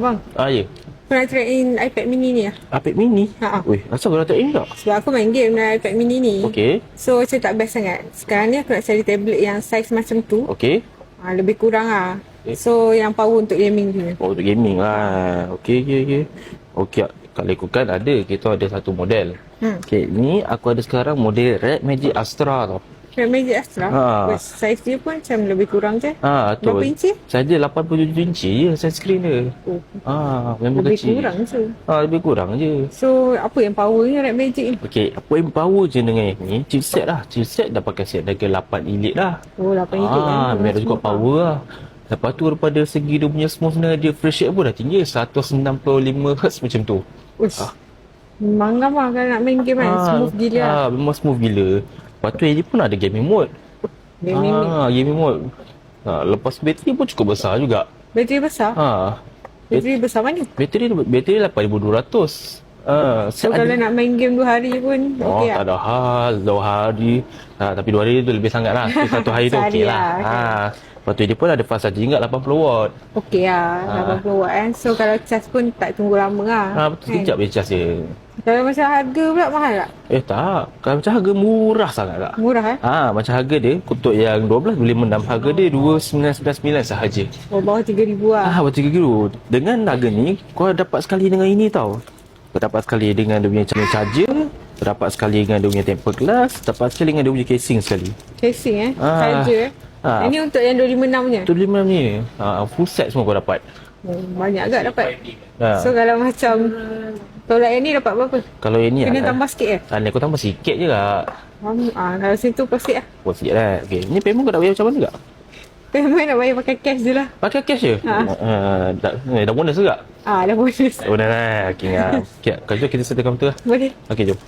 Bang. Ya. Aku nak trade in iPad mini ni lah. iPad mini? Ha. Weh, asal kau nak tak in tak? Sebab aku main game dengan iPad mini ni. Okey. So macam tak best sangat. Sekarang ni aku nak cari tablet yang size macam tu. Okey. Lebih kurang lah. Okay. So yang power untuk gaming punya. Oh, untuk gaming lah. Okey. Okey, kalau ikutkan ada, kita ada satu model. Okey, ni aku ada sekarang model Red Magic Astra tau. Red Magic Astra. Ha. Size dia pun macam lebih kurang je. Tu. Berapa inci? Saja 87 inci je size screen dia. Oh. Memang Lebih kecil. kurang je. Lebih kurang je. So apa yang powernya Red Magic ni? Okey, apa yang power je dengan yang ni? Chipset lah. Chipset dah pakai Snapdragon 8 Elite lah. Oh 8 inci kan. Memang cukup power lah. Lepas tu daripada segi dia punya smoothness, dia fresh rate pun dah tinggi 195Hz macam tu. Uish. Memang gambar kalau nak main game kan. Smooth gila lah. Memang smooth gila. Lepas tu dia pun ada gaming mode. Gaming mode. Lepas bateri pun cukup besar juga. Bateri besar? Bateri besar mana? Bateri 8200. So kalau nak main game 2 hari pun okey lah. Tak ada hal 2 hari. Tapi 2 hari tu lebih sangat lah. Satu hari tu okey lah. Lepas tu dia pun ada fast charging kat 80 watt. Okey lah, 80 watt kan. So kalau charge pun tak tunggu lama lah. Betul, sekejap je charge dia. Kalau macam harga pula mahal tak? Tak. Kalau macam harga murah sangat tak. Murah Macam harga dia, untuk yang 12 boleh menam. Harga dia 2,999 sahaja. Oh, bawah 3,000 lah. Bawah 3,000. Dengan harga ni, kau dapat sekali dengan ini tau. Kau dapat sekali dengan dia punya charger, dapat sekali dengan dia punya tempered glass, dapat sekali dengan dia punya casing sekali. Casing charger Ini untuk yang 256 punya? 256 ni. Full set semua kau dapat. Banyak agak dapat. So kalau macam tolak yang ni dapat berapa? Kalau yang ni kena tambah sikit ke? Ni aku tambah sikit je lah. Kalau situ proceed lah. Proceed lah. Okay. Ni payment kau nak bayar macam mana tak? Payment nak bayar pakai cash je lah. Pakai cash je? Dah bonus juga? Dah bonus. Bonus lah. Okay, kalau tu kita settle counter lah. Boleh. Okay, jom.